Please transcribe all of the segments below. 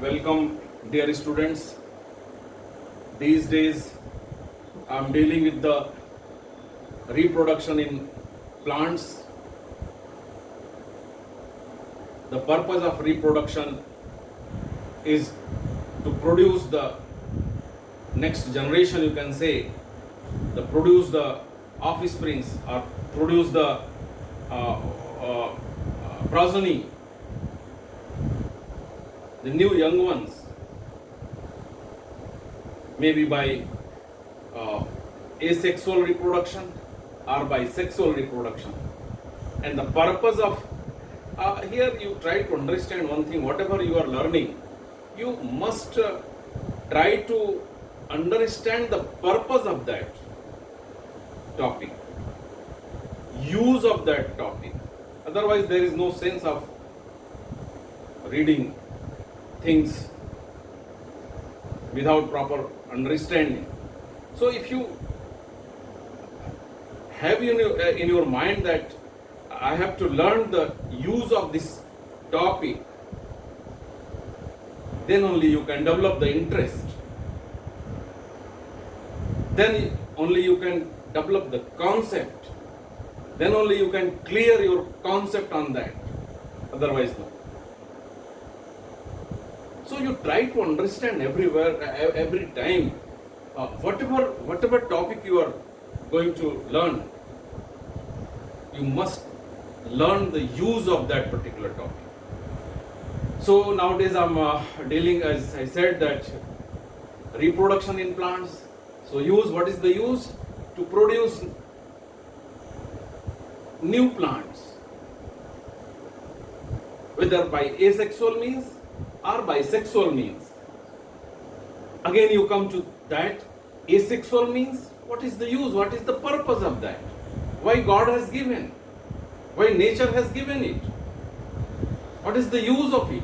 Welcome, dear students. These days, I'm dealing with the reproduction in plants. The purpose of reproduction is to produce the next generation, you can say, produce the offsprings or produce the progeny, the new young ones, maybe by asexual reproduction or by sexual reproduction. And the purpose of here you try to understand one thing: whatever you are learning, you must try to understand the purpose of that topic, use of that topic. Otherwise, there is no sense of reading things without proper understanding. So, if you have in your mind that I have to learn the use of this topic, then only you can develop the interest. Then only you can develop the concept. Then only you can clear your concept on that. Otherwise, no. So you try to understand everywhere, every time, whatever topic you are going to learn, you must learn the use of that particular topic. So nowadays I'm dealing, as I said, that reproduction in plants. So what is the use? To produce new plants, whether by asexual means or by sexual means. Again you come to that asexual means. What is the use? What is the purpose of that? Why God has given? Why nature has given it? What is the use of it?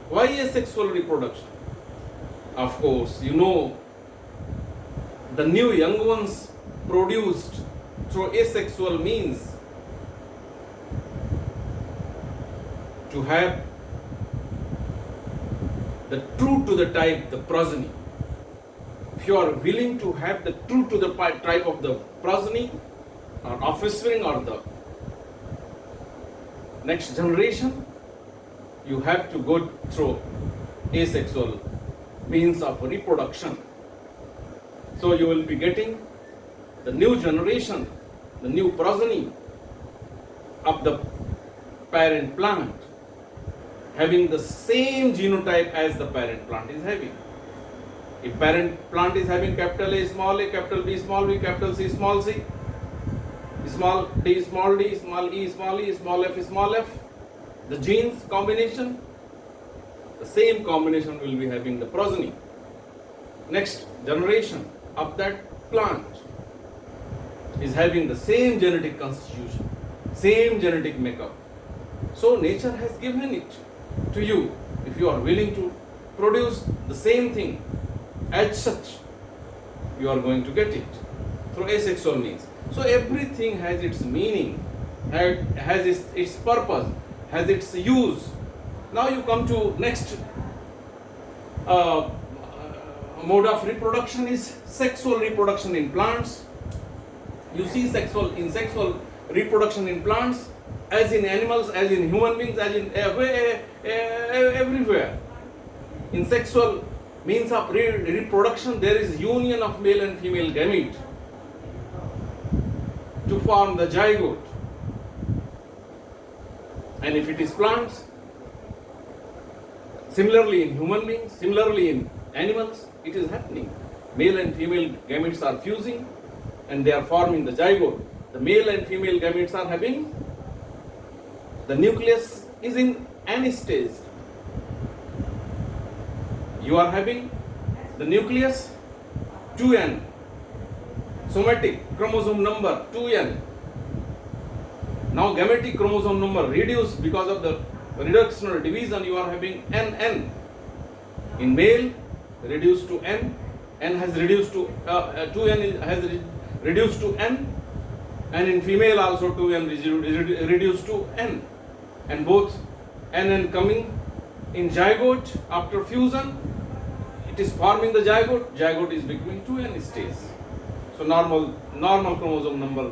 Why asexual reproduction? Of course, you know, the new young ones produced through asexual means to have the true to the type, the progeny. If you are willing to have the true to the type of the progeny or offspring or the next generation, you have to go through asexual means of reproduction. So you will be getting the new generation, the new progeny of the parent plant, having the same genotype as the parent plant is having. If parent plant is having capital A, small a, capital B, small b, capital C, small c, small d, small e, small f, small f, the genes combination, the same combination will be having the progeny. Next generation of that plant is having the same genetic constitution, same genetic makeup. So nature has given it to you. If you are willing to produce the same thing as such, you are going to get it through asexual means. So everything has its meaning, has its purpose, has its use. Now you come to next mode of reproduction is sexual reproduction in plants. You see sexual reproduction in plants, as in animals, as in human beings, as in everywhere. In sexual means of reproduction, there is union of male and female gamete to form the zygote. And if it is plants, similarly in human beings, similarly in animals, it is happening. Male and female gametes are fusing and they are forming the zygote. The male and female gametes are having, the nucleus is in N stage. You are having the nucleus 2N, somatic chromosome number 2N. Now gametic chromosome number reduced because of the reductional division, you are having NN. In male, reduced to N, N has reduced to 2N has reduced to N, and in female also 2N reduced to N, and both N coming In zygote, after fusion, it is forming the zygote. Zygote is becoming 2n stage. So normal chromosome number,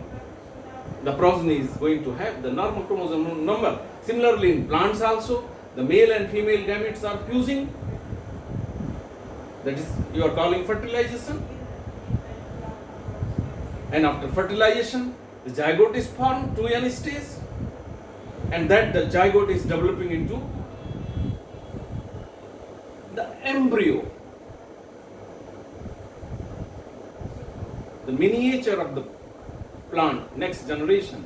the progeny is going to have the normal chromosome number. Similarly, in plants also, the male and female gametes are fusing. That is, you are calling fertilization. And after fertilization, the zygote is formed, 2n stage, and that the zygote is developing into the embryo, the miniature of the plant, next generation.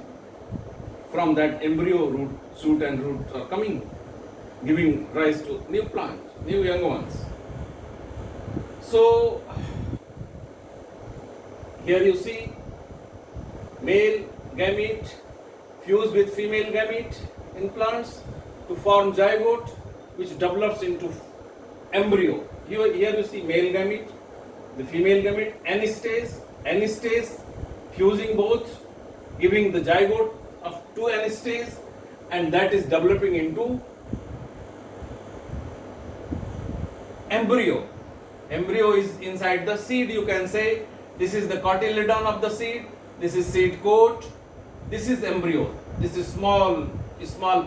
From that embryo, root, shoot and roots are coming, giving rise to new plants, new young ones. So here you see male gamete fused with female gamete in plants to form zygote, which develops into embryo. Here you see male gamete, the female gamete, N stage, fusing both, giving the zygote of 2n stage, and that is developing into embryo. Embryo is inside the seed, you can say. This is the cotyledon of the seed, this is seed coat, this is embryo. This is small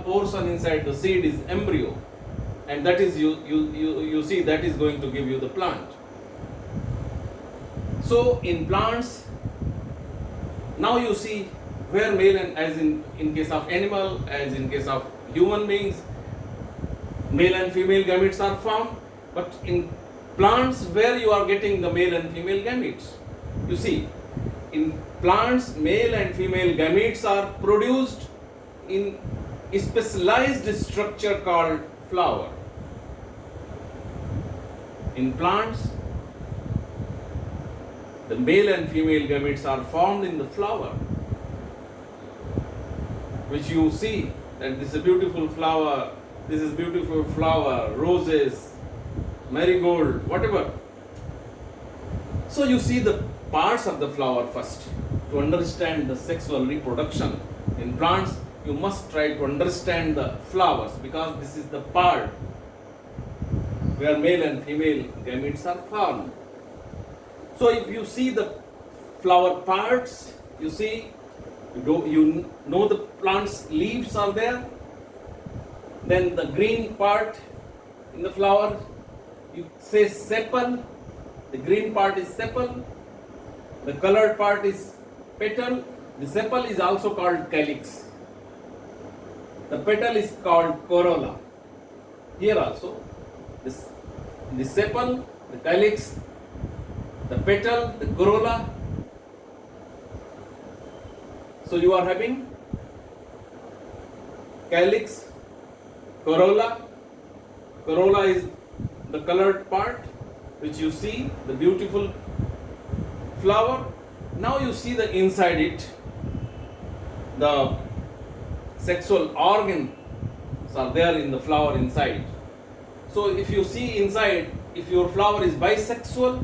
portion inside the seed is embryo, and that is you see that is going to give you the plant. So in plants, now you see where male and, as in case of animal, as in case of human beings, male and female gametes are formed, but in plants where you are getting the male and female gametes. You see, in plants, male and female gametes are produced in a specialized structure called flower. In plants, the male and female gametes are formed in the flower, which you see that this is a beautiful flower, this is beautiful flower, roses, marigold, whatever. So you see the parts of the flower first. To understand the sexual reproduction in plants, you must try to understand the flowers, because this is the part where male and female gametes are formed. So if you see the flower parts, you see, you know the plant's leaves are there. Then the green part in the flower, you say sepal. The green part is sepal. The colored part is petal. The sepal is also called calyx. The petal is called corolla. Here also, the sepal, the calyx, the petal, the corolla. So you are having calyx, corolla. Corolla is the colored part, which you see, the beautiful flower. Now you see the inside it, the sexual organs are there in the flower inside. So if you see inside, if your flower is bisexual,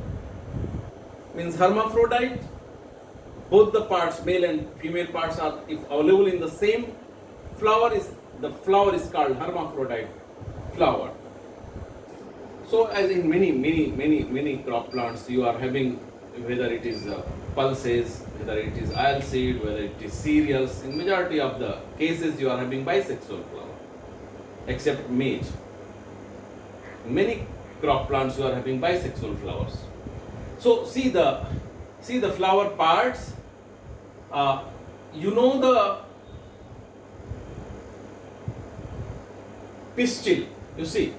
means hermaphrodite, both the parts, male and female parts, are if available in the same flower, the flower is called hermaphrodite flower. So as in many crop plants, you are having, whether it is pulses, whether it is oil seed, whether it is cereals, in majority of the cases you are having bisexual flower, except maize. In many crop plants you are having bisexual flowers. So see the flower parts. You know the pistil, you see,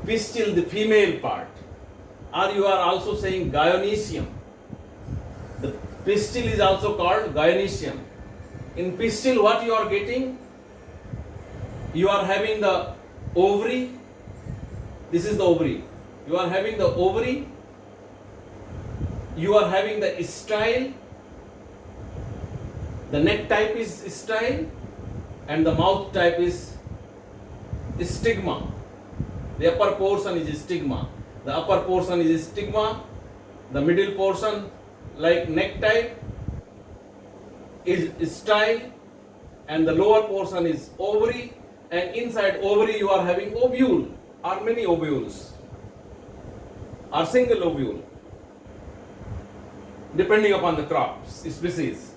pistil, the female part, or you are also saying gynoecium. The pistil is also called gynoecium. In pistil, what you are getting? You are having the ovary. This is the ovary. You are having the ovary. You are having the style. The neck type is style, and the mouth type is stigma. The upper portion is stigma. The upper portion is stigma. The middle portion, like neck type, is style, and the lower portion is ovary, and inside ovary you are having ovule or many ovules or single ovule, depending upon the crop species.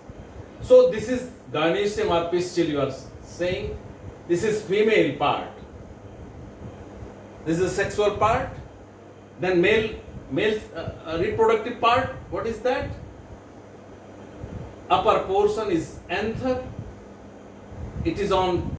So this is gynoecium or pistil you are saying. This is female part. This is sexual part. Then male reproductive part. What is that? Upper portion is anther. It is on